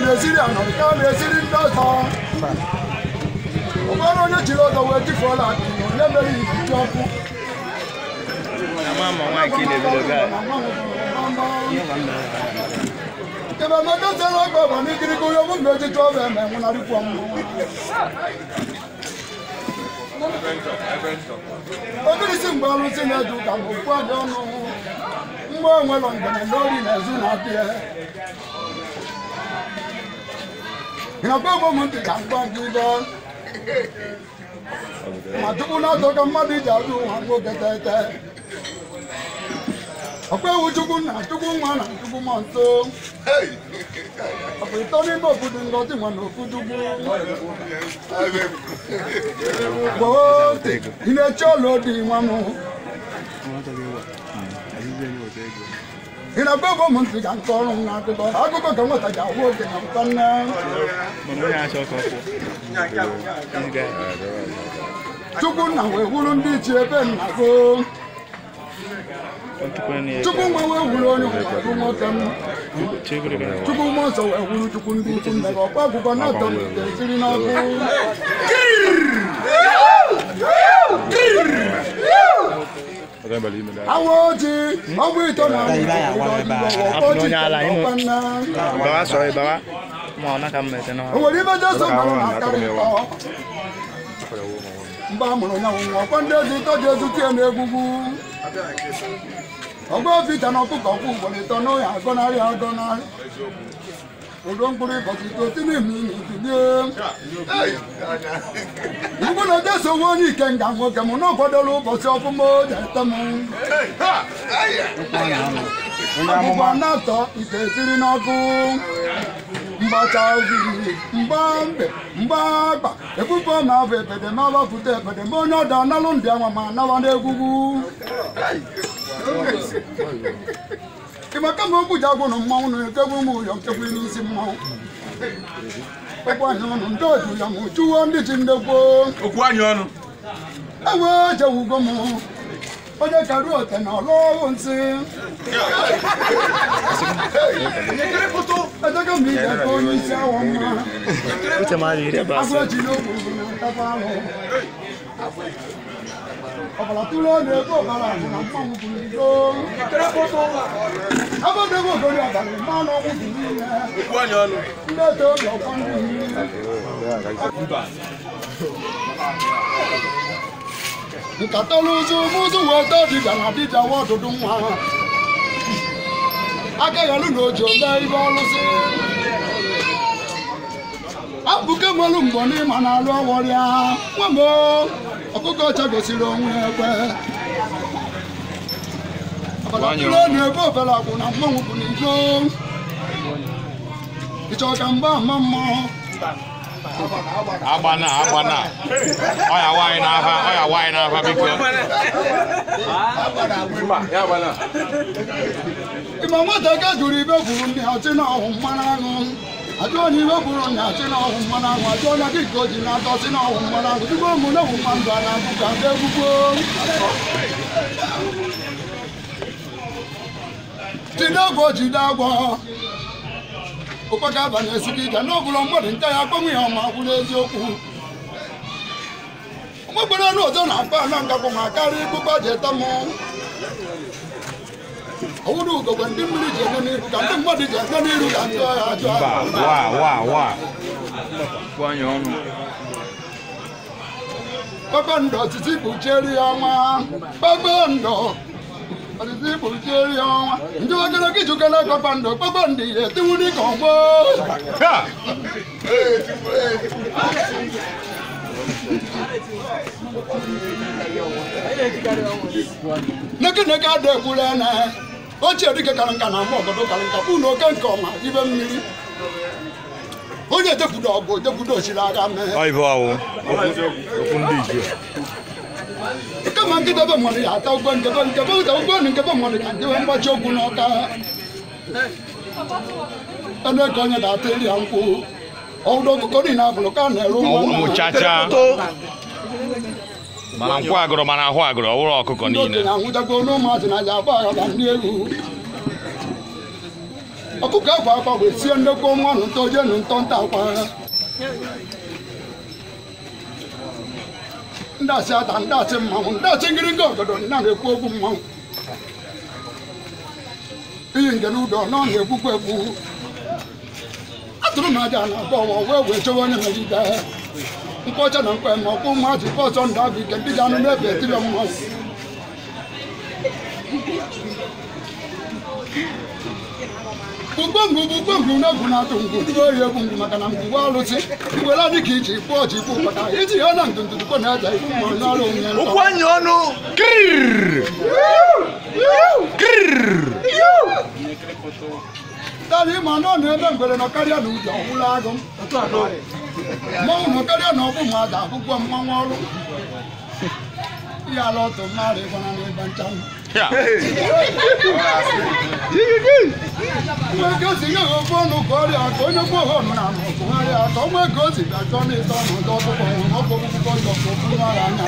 na-esiri anọrị ka na-esiri ndị ọzọ ụfọdụ onye jiri ọzọ wee jifuola onye mere iji ọkụ ebe mekọtara ọgọ ọgọ n'ikirikiri onye ọbụ mgbe ejitu ọbụ eme nwụnarịkwa mmụọ obirisi mgbe arụsị na-eje ụka bụ okwu adị ọnụ mgbe onwere ngene n'ori na-ezu na-abịa ịnakwa ebe ụmụ ntị ka mgba nke ibe ma tupu na-atọ ka mmadụ iji azụ ụwa nwoke tete ọkwa ewu chukwu nna chukwu nwa na chukwu mmụọ nso ọkwa ịtọ n'ime obodo ngọzi nwa na okwu chukwu gboo ị na-eche ọla odi nwa m ị na-agba ebe ụmụ ntị ka nke ọrụ na akụkọ ka nweta ji ahụ oge na ụtọ nne chukwu nna wee wuru ndị ichie ebe nna go chukwu nwa wee wuru onye ọrụ nwoke m chukwu mmụọ nsọ wee wuru chukwu ndị ukwu nne gị ọkwa akwụkwọ na-atọ esiri n'ọkụ awo ojii ọgwụ ito na owere ibe jesu mara na akarị mgbe a mụrụ nyanwụ nwa ọkwa ndị ezi ito ji ezu tie n'egwugwu ọgba ofita na ọkụkọ ọkwụ ugboro ịtọ n'ụya agọnarị agọnarị odo mkpụrụ ịbọchị ito tinye ime inye ibilie igbo na jesu onwe onye ike nga nwoke m na ọkwadoro ụbọchị ọfụma oje ete m akwụkwọ na-atọ ite esiri n'ọkụ mgbacha ugiri mgba mbe mgba akpa ebubo ma abụ ebede ma agbapụta ebede ma onye ọdọ analụ ndị anwa ma anawa n'egwugwu ịmaka ma okwu ji agwụ na mmanwụ na ekegbu ụmụ ụyọ nkekwu n'isi mmanwụ okwu anyị ọnụ ndị otu ya ma chụwo ndị chi ndekwo okwu anyị ọnụ enwee jewugo m onye karu ote na ọlụọwụ nsị edego m ije ka onye isi awọ mma agwọji n'ogbu na ntakwa ahụ ọbara tụrụ ọnụ ego ọbara ahụ na mmanwụ bụ n'igo abụdego ogori abalị mmanụ ọgwụ dị niile ndị eto obi ọkwa ndị nkata n'ụzụ mụzụ weta dibịa na dibịa wa ọdụdụ nwa aka yalụ na oji ole ibe ọlụsị abụke mmalụ mgbọ n'ịma na-alụ ọwọrịa nwam ọkụkọ ọcha gosiri onwe ekwe abalatụrụ na-ebe ofere akwụ na mmanwụ bụ n'igo ịchọ ka mgba ama mmụọ agbana ọya nwaanyị n'afa biko ịma nwata ka jụrụ ibe buru ndị achị na ọhụ mmanụ aṅụ ajụ onye ibe buru ndị achị na ọhụ mmanụ aṅụ ajụ onye dị ka o ji na-atọ si na ọhụ mmanụ aṅụ tupu ụmụ na ọhụ mmanụ a na-abụ ka ndị egbugbo jide agwọ jide agwọ ụkpaka abanye esighị ike n'ọbụla mmadụ nke ya akpọnwụ ya ọma gwụ n'eziokwu mgbegbere ọnụ ọzọ na-akpa ana ngagwụ ma karịa ikpụkpa ji ete m ọwụrụ ugogbe ndị mmiri ji eme n'iru ka ndị mmadụ ji eme n'iru ka ndị ọhịa ajụ kpakpando ọtụtụ ikpuchieri ya ọnwa kpakpando ọtụtụ ikpuchieri ya ọnwa ndị wakere gị jukere kpakpando ihe etinwu dịka ọgbọ neke ada ekwuru ene ochie dike kara nka na ama obodo kara nka bụ na oke nke ọma ibe mmiri onye ejekwudo ọgụ ejekwudo osiri agha mee kama nkịta ebe mmadụ ya ata ụgbọ nkebe ụgbọ mmadụ ka nkewe mgbachi okwu n'ọka ene ka onye ga-ata eri ya nkwụ ọwụdo ọkụkọ niile abụrụ ka a na-ere mana nkwụ agụrụ mana ahụ agụrụ ọwụrụ ọkụkọ niile ahụjago n'ụmụazị na ya agba aghara ndị egwu ọkụkọ akwa akwa wee sie nnekwu nwa nụ ntọ jee nụ ntọ nta akwa ndị asị ata ndị asị mmanwụ ndị asị ngịrịngị ọgọdọ na na-ekwu okwu mmanwụ iyi ngere ụdọ nọ na-ekwukwa ekwu atụrụ m aja na abụọ wee chọwa onye megide nkwọcha na nkwe ma ọkwụ mmadụ ife ọzọ ndụ abụ ike ndị ji anụ n'ebe etiri mmanwụ Bugbu n'egwu na-atụ ngwu tụrụ oyi egwu ngwu maka na ngwu alụsị were adị ka iji kpụọ ji kpụ pụta iji ya na ndụndụdụkọ na-aja ifu mmanụ n'ọrụ onye ụkwụ anya ọnụ tari ma nọ n'ebe mgbere nọ karịa na ụjọ ọwụla agụ mmanwụ nọ karịa na ọbụ mmadụ akwụkwọ mmanwụ ọrụ ihe ala ọtụ mmadụ ịgwana n'ebe nchanwụ nwoke osi nye ha ofe ọnụ ka ọrịa aka onye gbuo ha ọnụ na ọgụgharịa aka ọnwa ego osi ga-achọ n'ịtọ ọnọdụ ọkụkọ ọhụrụ ọkụ ọkụkọ ọjọ ka okwu nwara anya